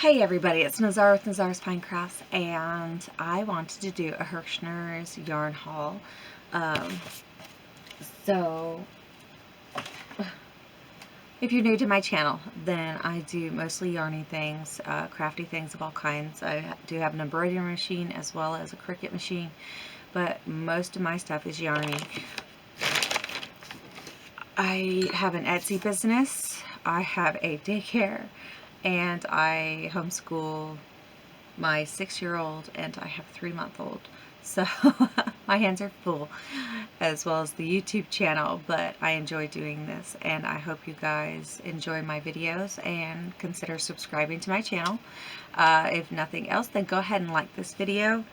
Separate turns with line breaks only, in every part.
Hey everybody, it's Nazara with Nazarasfinecrafts, and I wanted to do a Herrschner's yarn haul. So, if you're new to my channel, then I do mostly yarny things, crafty things of all kinds. I do have an embroidery machine as well as a Cricut machine, but most of my stuff is yarny. I have an Etsy business, I have a daycare, and I homeschool my 6-year-old, and I have a 3-month-old. So my hands are full, as well as the YouTube channel, but I enjoy doing this, and I hope you guys enjoy my videos and consider subscribing to my channel. If nothing else, then go ahead and like this video.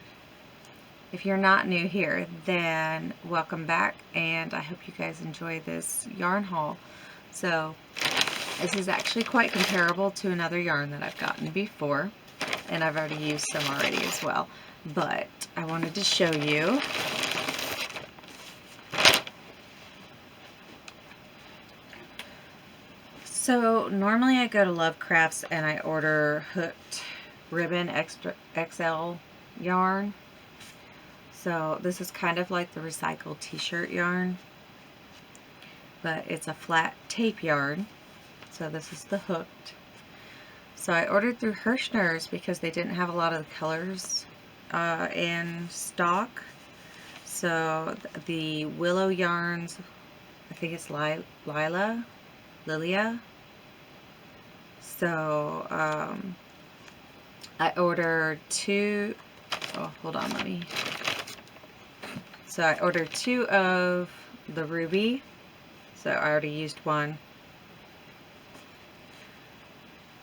If you're not new here, then welcome back, and I hope you guys enjoy this yarn haul. So this is actually quite comparable to another yarn that I've gotten before, and I've already used some already as well, but I wanted to show you. So normally I go to Love Crafts and I order Hooked Ribbon XL yarn. So this is kind of like the recycled t-shirt yarn, but it's a flat tape yarn. So this is the Hooked. So I ordered through Herrschners because they didn't have a lot of the colors in stock. So the Willow yarns, I think it's Lilia. So I ordered two. Oh, hold on, let me. So I ordered 2 of the Ruby. So I already used one.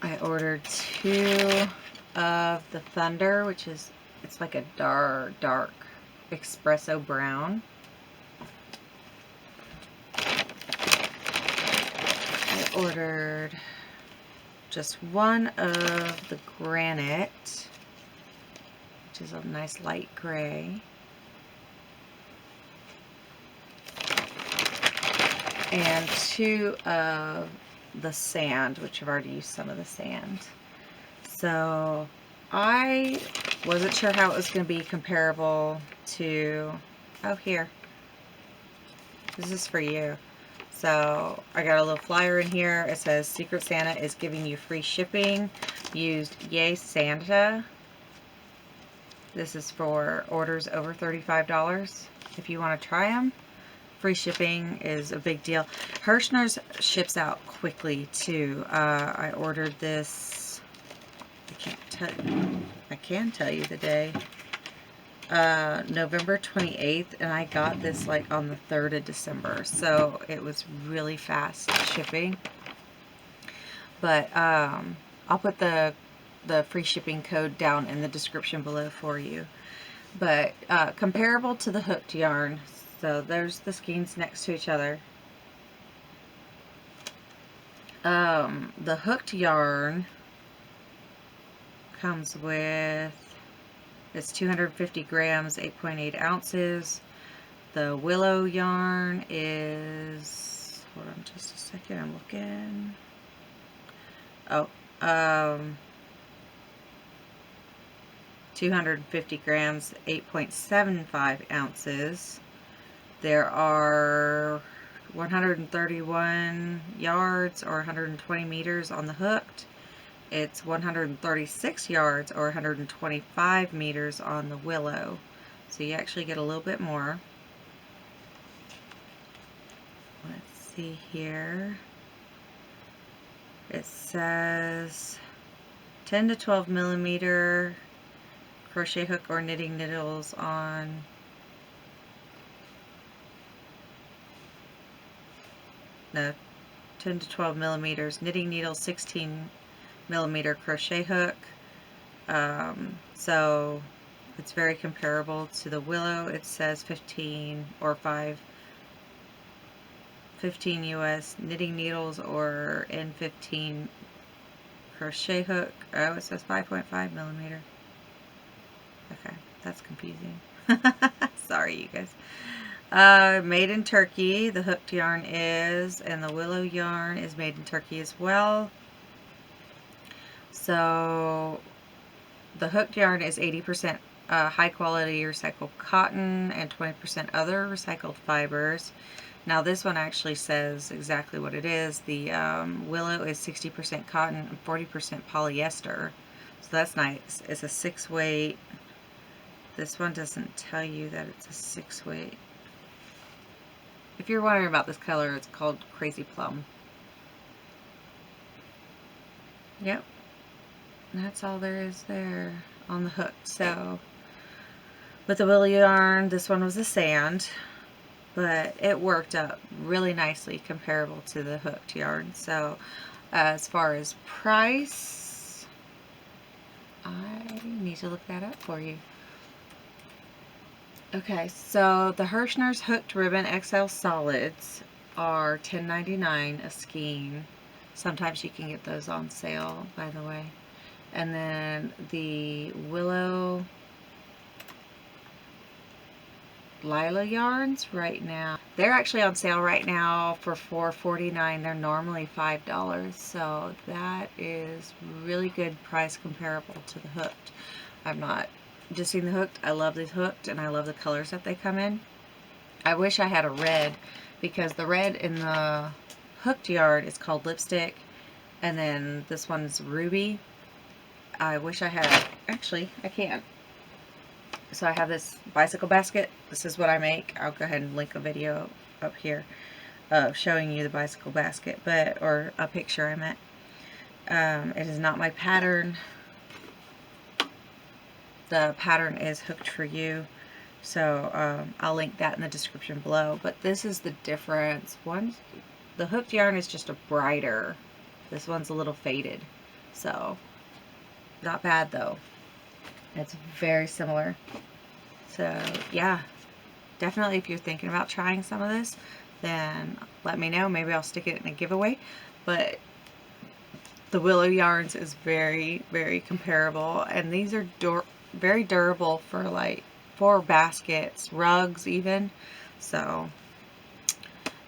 I ordered 2 of the Thunder, which is, it's like a dark espresso brown. I ordered just 1 of the Granite, which is a nice light gray. And 2 of the Sand, which I've already used some of the Sand. So I wasn't sure how it was going to be comparable to, oh, here, this is for you. So I got a little flyer in here. It says Secret Santa is giving you free shipping. Used Yay Santa. This is for orders over $35 if you want to try them. Free shipping is a big deal. Herrschners ships out quickly too. I ordered this, I can tell you the day, November 28th, and I got this like on the 3rd of December, so it was really fast shipping. But I'll put the free shipping code down in the description below for you. But comparable to the Hooked yarn. So there's the skeins next to each other. The Hooked yarn comes with, it's 250 grams, 8.8 ounces. The Willow yarn is, hold on just a second, I'm looking. Oh, 250 grams, 8.75 ounces. There are 131 yards or 120 meters on the Hooked. It's 136 yards or 125 meters on the Willow. So you actually get a little bit more. Let's see here. It says 10 to 12 millimeter crochet hook or knitting needles on no, 10 to 12 millimeters knitting needle, 16 millimeter crochet hook. So it's very comparable to the Willow. It says 15 or 15 US knitting needles or N15 crochet hook. Oh, it says 5.5 millimeter. Okay, that's confusing. Sorry, you guys. Made in Turkey, the Hooked yarn is, and the Willow yarn is made in Turkey as well. So the hooked yarn is 80% high quality recycled cotton and 20% other recycled fibers. Now this one actually says exactly what it is. The Willow is 60% cotton and 40% polyester. So that's nice. It's a 6-weight. This one doesn't tell you that it's a 6-weight. If you're wondering about this color, it's called Crazy Plum. Yep. That's all there is there on the hook. So with the Willow yarn, this one was a sand, but it worked up really nicely comparable to the hooked yarn. So as far as price, I need to look that up for you. Okay, so the Herrschners Hooked Ribbon XL Solids are $10.99 a skein. Sometimes you can get those on sale, by the way. And then the Willow Lila yarns right now, they're actually on sale right now for $4.49. They're normally $5, so that is really good price comparable to the hooked. I've not just seen the hooked. I love these hooked, and I love the colors that they come in. I wish I had a red, because the red in the hooked yarn is called lipstick, and then this one's ruby. I wish I had, actually I can't. So I have this bicycle basket. This is what I make. I'll go ahead and link a video up here of showing you the bicycle basket, or a picture I meant. It is not my pattern. The pattern is Hooked for You. So I'll link that in the description below. But this is the difference. The hooked yarn is just a brighter. This one's a little faded. So not bad though. It's very similar. So yeah, definitely if you're thinking about trying some of this, then let me know. Maybe I'll stick it in a giveaway. But the Willow yarns is very, very comparable, and these are very durable for baskets, rugs even. So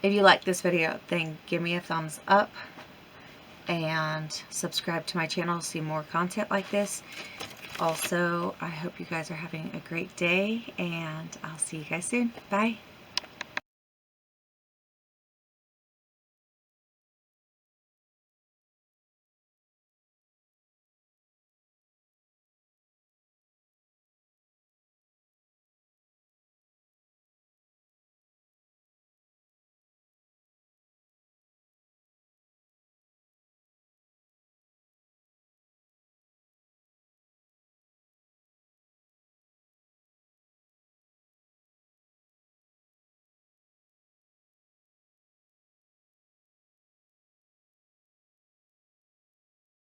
if you like this video, then give me a thumbs up and subscribe to my channel to see more content like this. Also, I hope you guys are having a great day, and I'll see you guys soon. Bye.